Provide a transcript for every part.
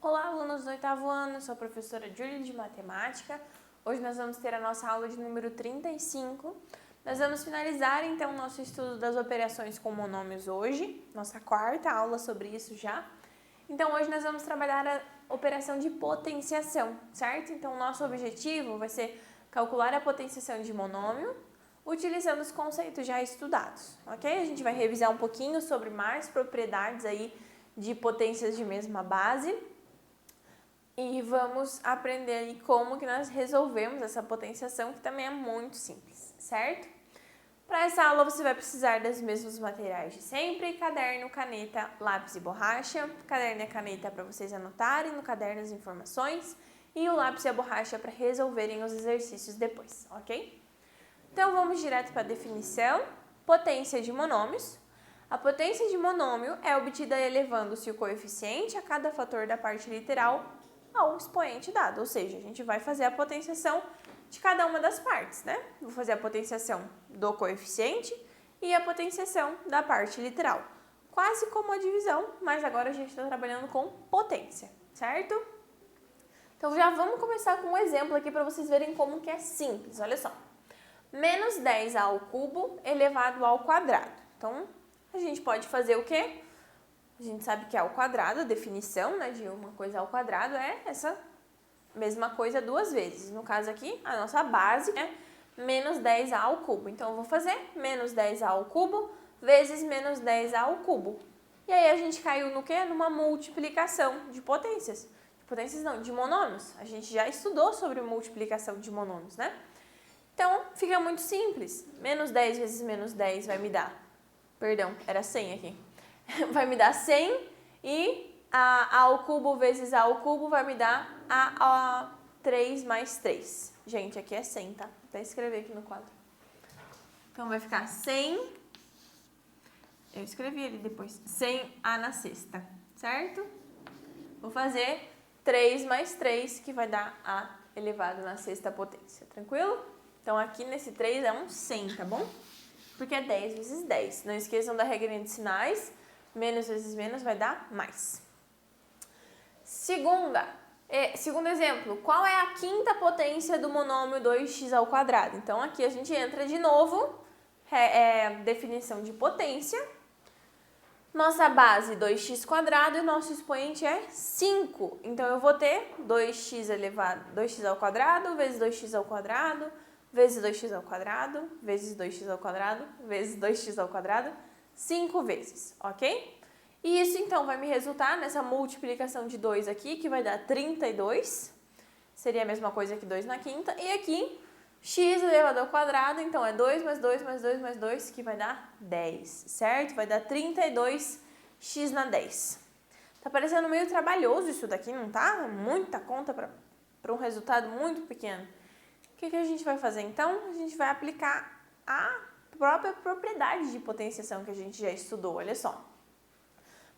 Olá, alunos do 8º ano, sou a professora Júlia de Matemática. Hoje nós vamos ter a nossa aula de número 35. Nós vamos finalizar então o nosso estudo das operações com monômios hoje, nossa quarta aula sobre isso já. Então hoje nós vamos trabalhar a operação de potenciação, certo? Então o nosso objetivo vai ser calcular a potenciação de monômio utilizando os conceitos já estudados, ok? A gente vai revisar um pouquinho sobre mais propriedades aí de potências de mesma base. E vamos aprender aí como que nós resolvemos essa potenciação, que também é muito simples, certo? Para essa aula você vai precisar dos mesmos materiais de sempre: caderno, caneta, lápis e borracha. Caderno e caneta para vocês anotarem no caderno as informações e o lápis e a borracha para resolverem os exercícios depois, ok? Então vamos direto para a definição. Potência de monômios. A potência de monômio é obtida elevando-se o coeficiente a cada fator da parte literal ao expoente dado, ou seja, a gente vai fazer a potenciação de cada uma das partes, né? Vou fazer a potenciação do coeficiente e a potenciação da parte literal. Quase como a divisão, mas agora a gente está trabalhando com potência, certo? Então já vamos começar com um exemplo aqui para vocês verem como que é simples, olha só. Menos 10 ao cubo elevado ao quadrado. Então, a gente pode fazer o quê? A gente sabe que é ao quadrado, a definição, né, de uma coisa ao quadrado é essa mesma coisa duas vezes. No caso aqui, a nossa base é menos 10 ao cubo. Então, eu vou fazer menos 10 ao cubo vezes menos 10 ao cubo. E aí, a gente caiu no quê? Numa multiplicação de potências. De potências não, de monômios. A gente já estudou sobre multiplicação de monômios, né? Então, fica muito simples. Menos 10 vezes menos 10 vai me dar... Perdão, era 100 aqui. Vai me dar 100 e a ao cubo vezes a ao cubo vai me dar a 3 mais 3. Gente, aqui é 100, tá? Vou até escrever aqui no quadro. Então, vai ficar 100... Eu escrevi ali depois. 100a na sexta, certo? Vou fazer 3 mais 3, que vai dar a elevado na sexta potência. Tranquilo? Então, aqui nesse 3 é um 100, tá bom? Porque é 10 vezes 10. Não esqueçam da regrinha de sinais. Menos vezes menos vai dar mais. Segundo exemplo, qual é a quinta potência do monômio 2x ao quadrado? Então, aqui a gente entra de novo, definição de potência. Nossa base 2x quadrado e nosso expoente é 5. Então, eu vou ter 2x ao quadrado vezes 2x ao quadrado vezes 2x ao quadrado vezes 2x ao quadrado vezes 2x ao quadrado 5 vezes, ok? E isso, então, vai me resultar nessa multiplicação de 2 aqui, que vai dar 32. Seria a mesma coisa que 2 na quinta. E aqui, x elevado ao quadrado, então, é 2 mais 2 mais 2 mais 2, que vai dar 10, certo? Vai dar 32x na 10. Tá parecendo meio trabalhoso isso daqui, não tá? Muita conta para um resultado muito pequeno. O que a gente vai fazer, então? A gente vai aplicar a própria propriedade de potenciação que a gente já estudou, olha só.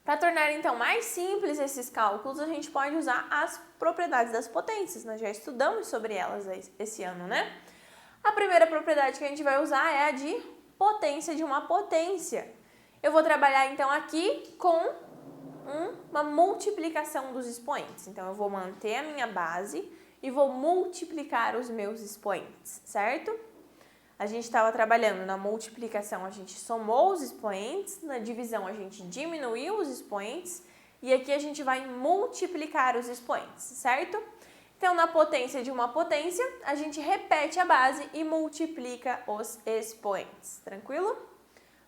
Para tornar, então, mais simples esses cálculos, a gente pode usar as propriedades das potências. Nós já estudamos sobre elas esse ano, né? A primeira propriedade que a gente vai usar é a de potência de uma potência. Eu vou trabalhar, então, aqui com uma multiplicação dos expoentes. Então, eu vou manter a minha base e vou multiplicar os meus expoentes, certo? A gente estava trabalhando na multiplicação, a gente somou os expoentes, na divisão a gente diminuiu os expoentes e aqui a gente vai multiplicar os expoentes, certo? Então, na potência de uma potência, a gente repete a base e multiplica os expoentes, tranquilo?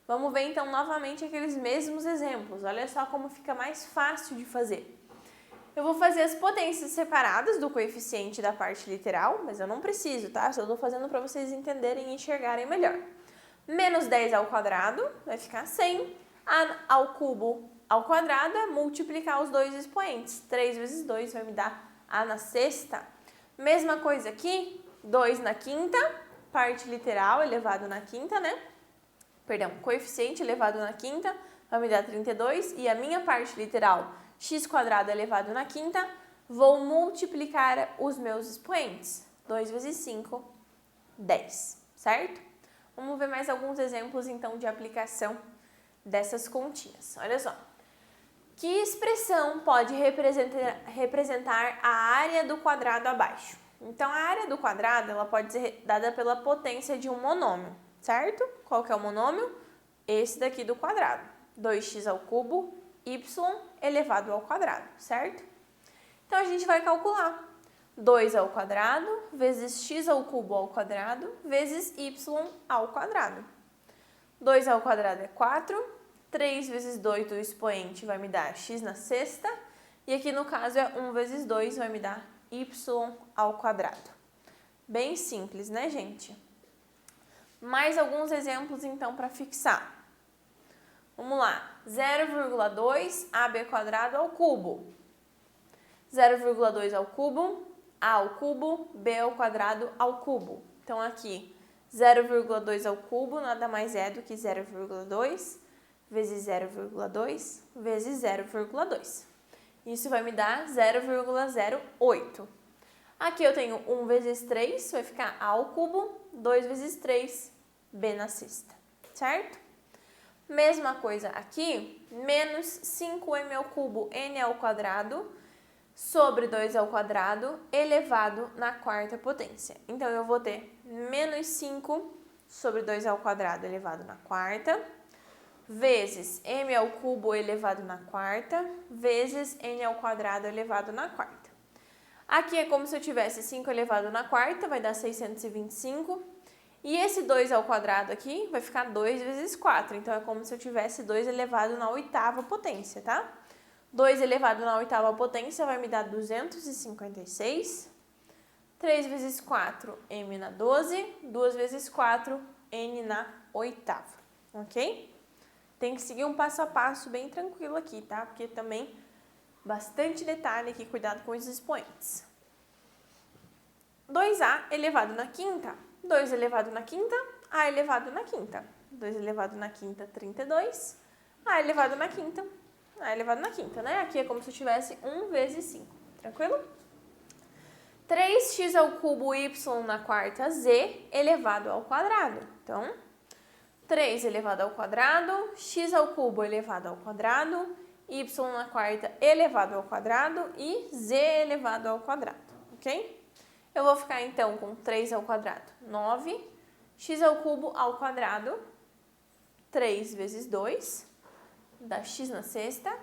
Vamos ver então novamente aqueles mesmos exemplos, olha só como fica mais fácil de fazer. Eu vou fazer as potências separadas do coeficiente da parte literal, mas eu não preciso, tá? Só estou fazendo para vocês entenderem e enxergarem melhor. Menos 10 ao quadrado vai ficar 100. A ao cubo ao quadrado é multiplicar os dois expoentes. 3 vezes 2 vai me dar a na sexta. Mesma coisa aqui, 2 na quinta, parte literal elevado na quinta, né? Perdão, coeficiente elevado na quinta vai me dar 32 e a minha parte literal x² elevado na quinta, vou multiplicar os meus expoentes. 2 vezes 5, 10, certo? Vamos ver mais alguns exemplos, então, de aplicação dessas continhas. Olha só. Que expressão pode representar a área do quadrado abaixo? Então, a área do quadrado ela pode ser dada pela potência de um monômio, certo? Qual que é o monômio? Esse daqui do quadrado. 2x ao cubo, y elevado ao quadrado, certo? Então, a gente vai calcular. 2 ao quadrado vezes x ao cubo ao quadrado vezes y ao quadrado. 2 ao quadrado é 4, 3 vezes 2 do expoente vai me dar x na sexta, e aqui no caso é 1 vezes 2 vai me dar y ao quadrado. Bem simples, né, gente? Mais alguns exemplos, então, para fixar. Vamos lá, 0,2 ab quadrado ao cubo. 0,2 ao cubo, a ao cubo, b ao quadrado ao cubo. Então, aqui, 0,2 ao cubo nada mais é do que 0,2 vezes 0,2 vezes 0,2. Isso vai me dar 0,08. Aqui eu tenho 1 vezes 3, vai ficar a ao cubo, 2 vezes 3, b na sexta, certo? Mesma coisa aqui, menos 5m ao cubo, n ao quadrado, sobre 2 ao quadrado elevado na quarta potência. Então, eu vou ter menos 5 sobre 2 ao quadrado elevado na quarta, vezes m ao cubo elevado na quarta, vezes n ao quadrado elevado na quarta. Aqui é como se eu tivesse 5 elevado na quarta, vai dar 625. E esse 2 ao quadrado aqui vai ficar 2 vezes 4. Então, é como se eu tivesse 2 elevado na oitava potência, tá? 2 elevado na oitava potência vai me dar 256. 3 vezes 4, m na 12. 2 vezes 4, n na oitava. Ok? Tem que seguir um passo a passo bem tranquilo aqui, tá? Porque também bastante detalhe aqui, cuidado com os expoentes. 2a elevado na quinta. 2 elevado na quinta, a elevado na quinta. 2 elevado na quinta, 32. A elevado na quinta, a elevado na quinta, né? Aqui é como se eu tivesse 1 vezes 5, tranquilo? 3x ao cubo y na quarta z elevado ao quadrado. Então, 3 elevado ao quadrado, x ao cubo elevado ao quadrado, y na quarta elevado ao quadrado e z elevado ao quadrado, ok? Eu vou ficar, então, com 3 ao quadrado, 9, x ao cubo ao quadrado, 3 vezes 2, dá x na sexta,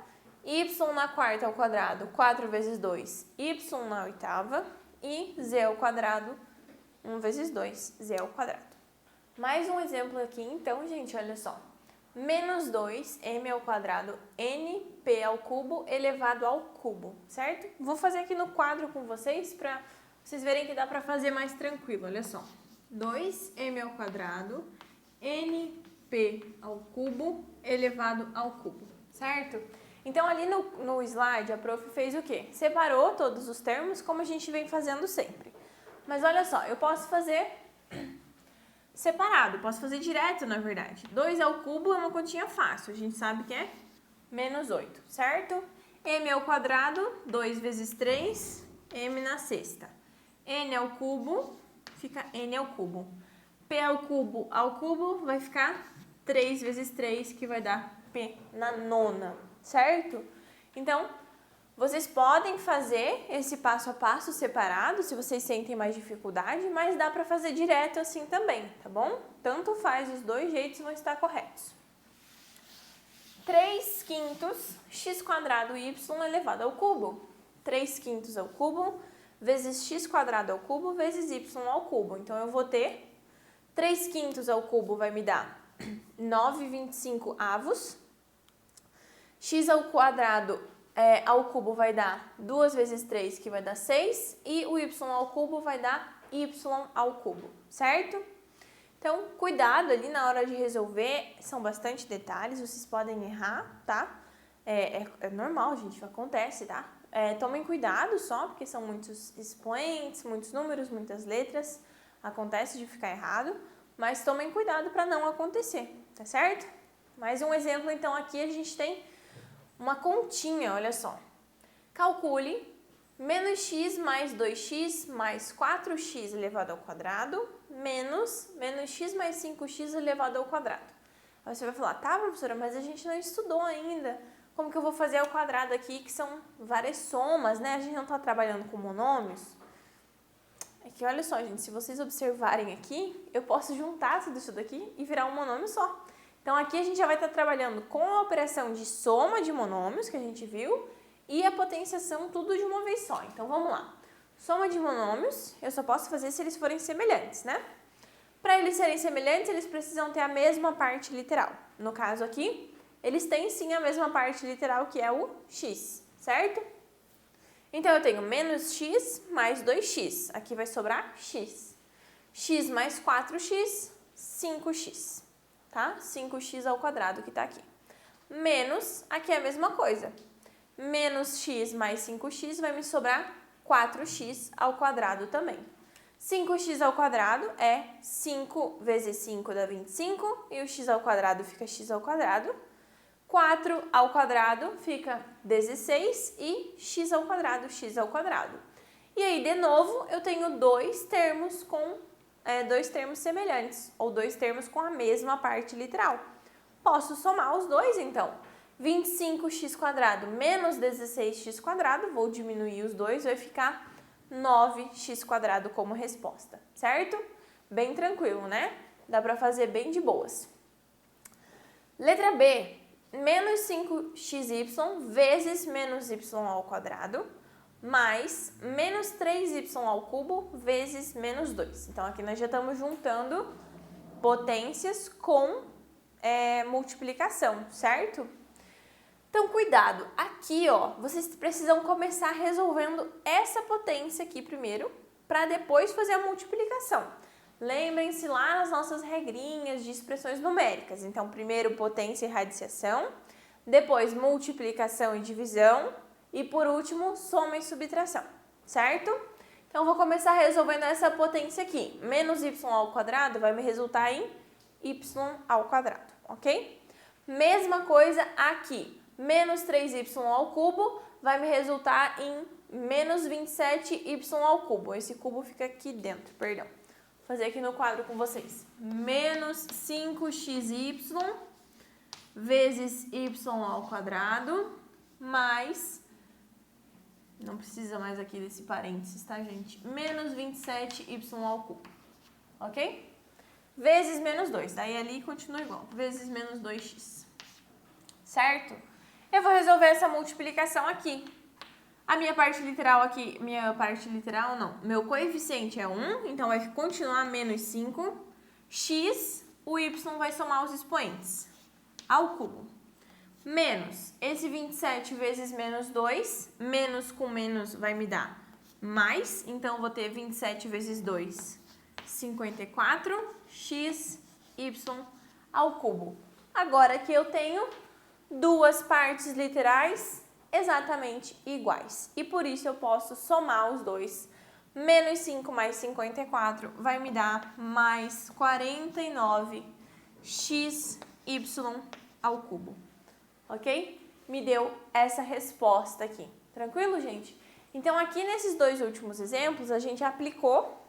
y na quarta ao quadrado, 4 vezes 2, y na oitava, e z ao quadrado, 1 vezes 2, z ao quadrado. Mais um exemplo aqui, então, gente, olha só. Menos 2, m ao quadrado, n, p ao cubo, elevado ao cubo, certo? Vou fazer aqui no quadro com vocês para vocês verem que dá para fazer mais tranquilo, olha só. 2m ao quadrado, np ao cubo, elevado ao cubo, certo? Então, ali no slide, a prof fez o quê? Separou todos os termos, como a gente vem fazendo sempre. Mas olha só, eu posso fazer separado, posso fazer direto, na verdade. 2 ao cubo é uma continha fácil, a gente sabe que é menos 8, certo? M ao quadrado, 2 vezes 3, m na sexta. N ao cubo, fica n ao cubo. P ao cubo vai ficar 3 vezes 3, que vai dar p na nona, certo? Então, vocês podem fazer esse passo a passo separado, se vocês sentem mais dificuldade, mas dá para fazer direto assim também, tá bom? Tanto faz, os dois jeitos vão estar corretos. 3 quintos x quadrado y elevado ao cubo. 3 quintos ao cubo vezes x quadrado ao cubo vezes y ao cubo. Então, eu vou ter 3 quintos ao cubo vai me dar 9,25 avos. X ao quadrado ao cubo vai dar 2 vezes 3, que vai dar 6. E o y ao cubo vai dar y ao cubo, certo? Então, cuidado ali na hora de resolver, são bastante detalhes, vocês podem errar, tá? É normal, gente, acontece, tá? Tomem cuidado só, porque são muitos expoentes, muitos números, muitas letras, acontece de ficar errado, mas tomem cuidado para não acontecer, tá certo? Mais um exemplo, então, aqui a gente tem uma continha, olha só. Calcule Menos x mais 2x mais 4x elevado ao quadrado menos x mais 5x elevado ao quadrado. Aí você vai falar, tá, professora, mas a gente não estudou ainda. Como que eu vou fazer ao quadrado aqui, que são várias somas, né? A gente não está trabalhando com monômios. É que olha só, gente, se vocês observarem aqui, eu posso juntar tudo isso daqui e virar um monômio só. Então aqui a gente já vai estar trabalhando com a operação de soma de monômios, que a gente viu, e a potenciação tudo de uma vez só. Então vamos lá. Soma de monômios, eu só posso fazer se eles forem semelhantes, né? Para eles serem semelhantes, eles precisam ter a mesma parte literal. No caso aqui, eles têm sim a mesma parte literal, que é o x, certo? Então eu tenho menos x mais 2x. Aqui vai sobrar x. X mais 4x, 5x. Tá? 5x ao quadrado que está aqui. Menos, aqui é a mesma coisa. Menos x mais 5x vai me sobrar 4x ao quadrado também. 5x ao quadrado é 5 vezes 5 dá 25 e o x ao quadrado fica x ao quadrado. 4 ao quadrado fica 16 e x ao quadrado. E aí, de novo, eu tenho dois termos semelhantes, ou dois termos com a mesma parte literal. Posso somar os dois, então. 25x² menos 16x², vou diminuir os dois, vai ficar 9x² como resposta, certo? Bem tranquilo, né? Dá pra fazer bem de boas. Letra B, menos 5xy vezes menos y ao quadrado, mais menos 3y ao cubo vezes menos 2. Então, aqui nós já estamos juntando potências com multiplicação, certo? Então, cuidado, aqui, ó, vocês precisam começar resolvendo essa potência aqui primeiro, para depois fazer a multiplicação. Lembrem-se lá nas nossas regrinhas de expressões numéricas. Então, primeiro potência e radiciação, depois multiplicação e divisão, e por último, soma e subtração, certo? Então, eu vou começar resolvendo essa potência aqui. Menos y ao quadrado vai me resultar em y ao quadrado, ok? Mesma coisa aqui. Menos 3y ao cubo vai me resultar em menos 27y ao cubo. Esse cubo fica aqui dentro, perdão. Vou fazer aqui no quadro com vocês. Menos 5xy vezes y ao quadrado, mais... Não precisa mais aqui desse parênteses, tá, gente? Menos 27y ao cubo, ok? Vezes menos 2, daí ali continua igual. Vezes menos 2x, certo? Eu vou resolver essa multiplicação aqui. A minha parte literal aqui, meu coeficiente é 1, então vai continuar menos 5. X, o y vai somar os expoentes ao cubo. Menos, esse 27 vezes menos 2, menos com menos vai me dar mais, então eu vou ter 27 vezes 2, 54, x, y ao cubo. Agora que eu tenho duas partes literais exatamente iguais. E por isso eu posso somar os dois. Menos 5 mais 54 vai me dar mais 49 xy ao cubo. Ok? Me deu essa resposta aqui. Tranquilo, gente? Então, aqui nesses dois últimos exemplos, a gente aplicou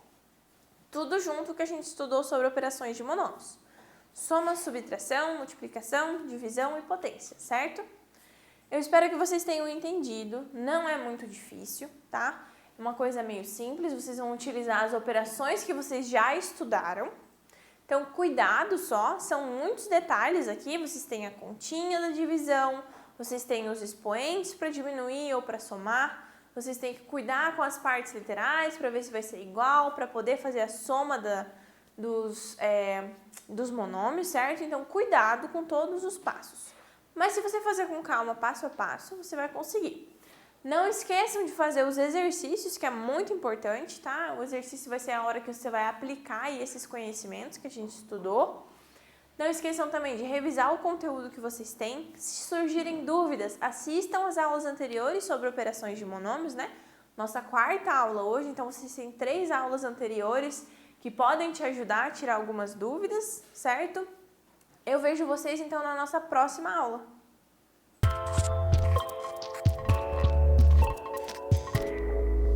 tudo junto que a gente estudou sobre operações de monômios. Soma, subtração, multiplicação, divisão e potência, certo? Eu espero que vocês tenham entendido, não é muito difícil, tá? É uma coisa meio simples, vocês vão utilizar as operações que vocês já estudaram. Então, cuidado só, são muitos detalhes aqui, vocês têm a continha da divisão, vocês têm os expoentes para diminuir ou para somar, vocês têm que cuidar com as partes literais para ver se vai ser igual, para poder fazer a soma dos monômios, certo? Então, cuidado com todos os passos. Mas se você fazer com calma, passo a passo, você vai conseguir. Não esqueçam de fazer os exercícios, que é muito importante, tá? O exercício vai ser a hora que você vai aplicar aí esses conhecimentos que a gente estudou. Não esqueçam também de revisar o conteúdo que vocês têm. Se surgirem dúvidas, assistam as aulas anteriores sobre operações de monômios, né? Nossa quarta aula hoje, então vocês têm 3 aulas anteriores que podem te ajudar a tirar algumas dúvidas, certo? Eu vejo vocês então na nossa próxima aula.